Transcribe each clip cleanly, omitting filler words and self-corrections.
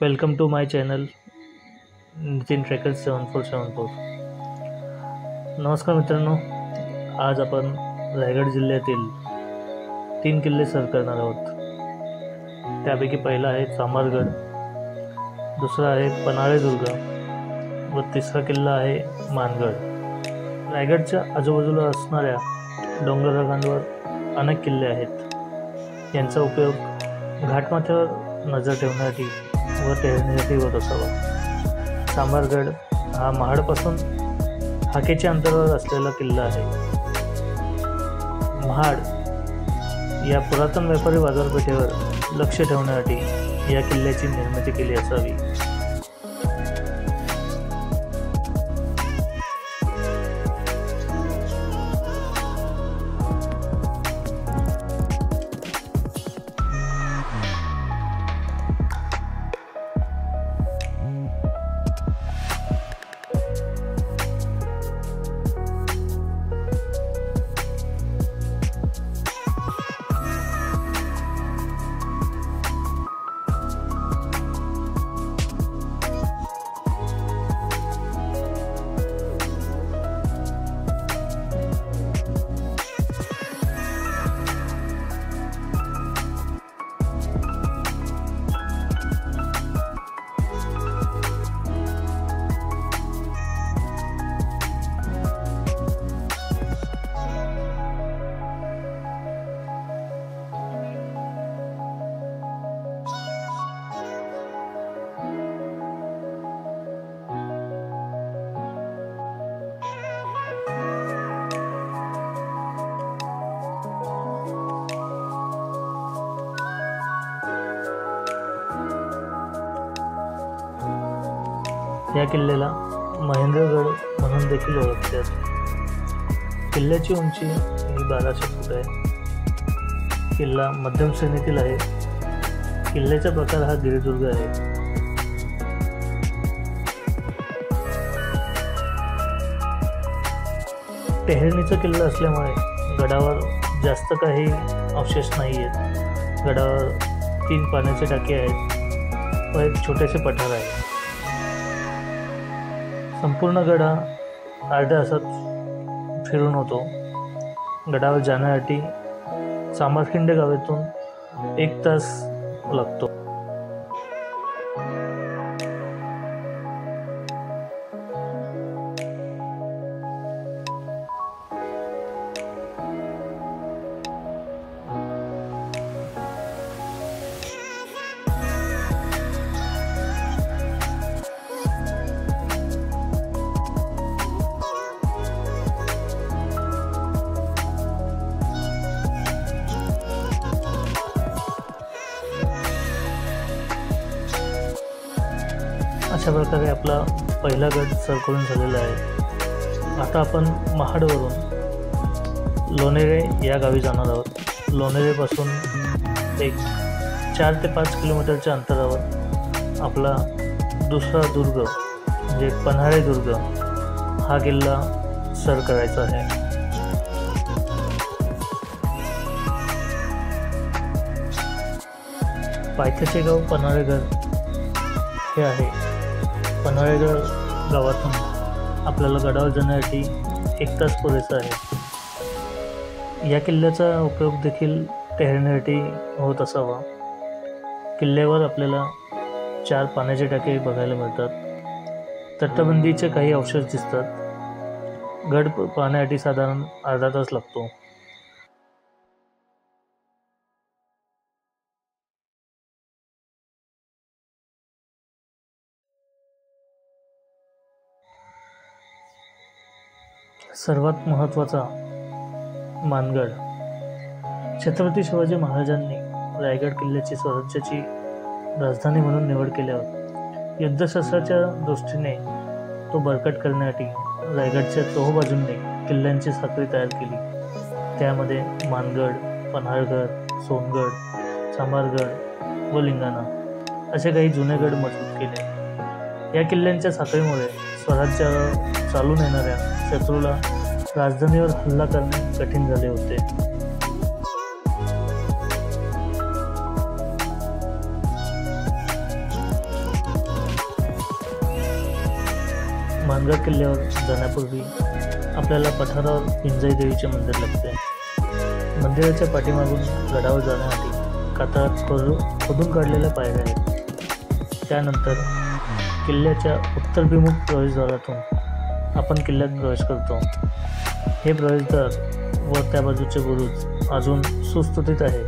Welcome to my channel Nitin trekkers 7474। नमस्कार मित्रांनो, आज आपण रायगड जिल्ह्यातील 3 किल्ले सर करणार आहोत। त्यापैकी पहिला आहे चांभारगड, दुसरा आहे पन्हाळेदुर्ग व तिसरा किल्ला आहे मानगड। रायगडच्या आजूबाजूला असणाऱ्या डोंगररांगांवर अनेक किल्ले आहेत। यांचा उपयोग घाटमाथ्यावर नजर ठेवण्यासाठी व टेहळणीसाठी होत असावा। चांभारगड हा महाडपासून हाकेच्या अंतरावर असलेला किल्ला आहे। महाड या पुरातन व्यापारी बाजारपेठेवर लक्ष ठेवण्यासाठी या किल्ल्याची निर्मिती केली असावी। या किल्ल्याला महेंद्रगड म्हणून देखील ओळखतात। किल्ल्याची उंची ही 1200 फूट आहे। किल्ला मध्यम श्रेणीतील आहे। किल्ल्याचा प्रकार हा गिरिदुर्ग आहे। टेहळणीचा किल्ला असल्यामुळे गडावर जास्त काही अवशेष नाही आहेत। गडावर 3 पाण्याचे टाके आहेत व एक छोटेसे पठार आहे। संपूर्ण गड हा अर्ध्या तासात फिरून होतो। गडावर जाण्यासाठी चांभारखिंड गावातून 1 तास लागतो। अशा प्रकारे आपला पहिला गड सर करून झालेला आहे। आता आपण महाडवरून लोणेरे या गावी जाणार आहोत। लोणेरेपासून एक 4 ते 5 किलोमीटरच्या अंतरावर आपला दुसरा दुर्ग म्हणजे पन्हाळेदुर्ग हा किल्ला सर करायचा आहे। पायथ्याचे गाव पन्हाळेगड हे आहे। पन्हाळेगड गावातून आपल्याला गडावर जाण्यासाठी 1 तास पुरेसा आहे। या किल्ल्याचा उपयोग देखील टेहळणीसाठी होत असावा। किल्ल्यावर आपल्याला 4 पाण्याचे टाके बघायला मिळतात। तटबंदीचे काही अवशेष दिसतात। गड पाहण्यासाठी साधारण अर्धा तास लागतो। सर्वात महत्त्वाचा मानगड। छत्रपती शिवाजी महाराजांनी रायगड किल्ल्याची स्वराज्याची राजधानी म्हणून निवड केल्यावर युद्धशास्त्राच्या दृष्टीने तो बळकट करण्यासाठी रायगडच्या चोहोबाजूंनी किल्ल्यांची साखळी तयार केली। त्यामध्ये मानगड, पन्हाळगड, सोनगड, चांभारगड व लिंगाणा असे काही जुने गड मजबूत केले। या किल्ल्यांच्या साखळीमुळे स्वराज्यावर चालून येणाऱ्या शत्रूला राजधानीवर हल्ला करणे कठीण झाले होते। मानगड किल्ल्यावर जाण्यापूर्वी आपल्याला पठारावर पिंजाई देवीचे मंदिर लागते. मंदिराच्या पाठीमागून गडावर जाण्यासाठी कातळात खोदून काढलेल्या पायऱ्या आहेत. त्यानंतर किल्ल्याच्या उत्तरभिमुख प्रवेशद्वारातून आपण किल्ल्यात प्रवेश करतो. हे प्रवेशद्वार व त्या बाजूचे बुरुज अजून सुस्थितीत आहे.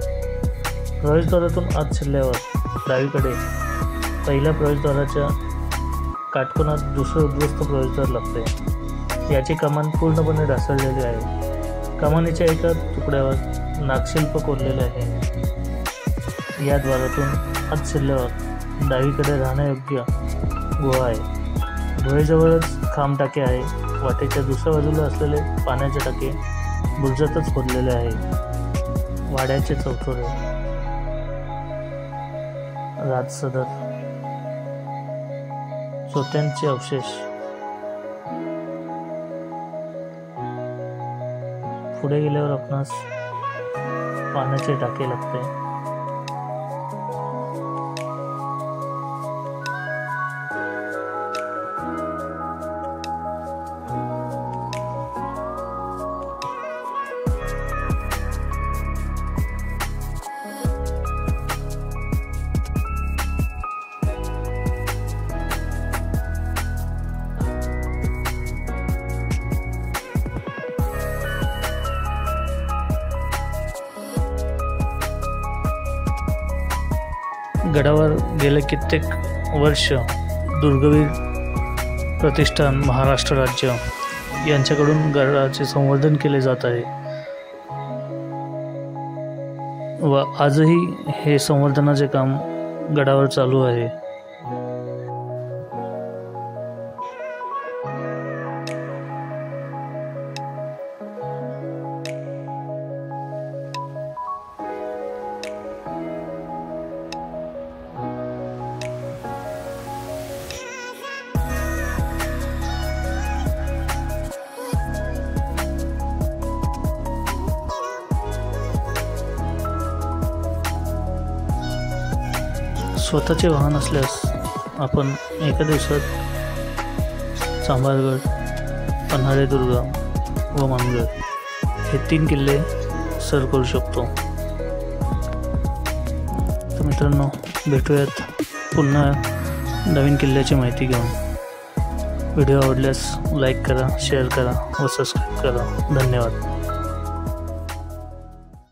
प्रवेशद्वारातून आत शिरल्यावर डावीकडे पहिल्या प्रवेशद्वाराच्या काटकोनात दुसरे उद्ध्वस्त प्रवेशद्वार लागते. याची कमान पूर्णपणे ढासळलेली आहे. कमानीच्या एका तुकड्यावर नागशिल्प कोरलेले आहे. या द्वारातून आत शिरल्यावर डावीकडे राहण्यायोग्य गुहा आहे. गुहेजवळच खांब टाके आहे. वाटेच्या दुसऱ्या बाजूला असलेले पाण्याचे टाके बुरुजातच खोदलेले आहे. वाड्याचे चौथरे, राजसदर, चोत्यांचे अवशेष, पुढे गेल्यावर आपणास पाण्याचे टाके लागते. गडावर गेले कित्येक वर्ष दुर्गवीर प्रतिष्ठान महाराष्ट्र राज्य यांच्याकडून गडाचे संवर्धन केले जात आहे व आजही हे संवर्धनाचे काम गडावर चालू आहे. स्वतःचे वाहन असल्यास आपण एका दिवसात चांभारगड, पन्हाळेदुर्ग व मानगड हे 3 किल्ले सर करू शकतो. तर मित्रांनो, भेटूयात पुन्हा नवीन किल्ल्याची माहिती घेऊन. व्हिडिओ आवडल्यास लाईक करा, शेअर करा व सबस्क्राईब करा. धन्यवाद.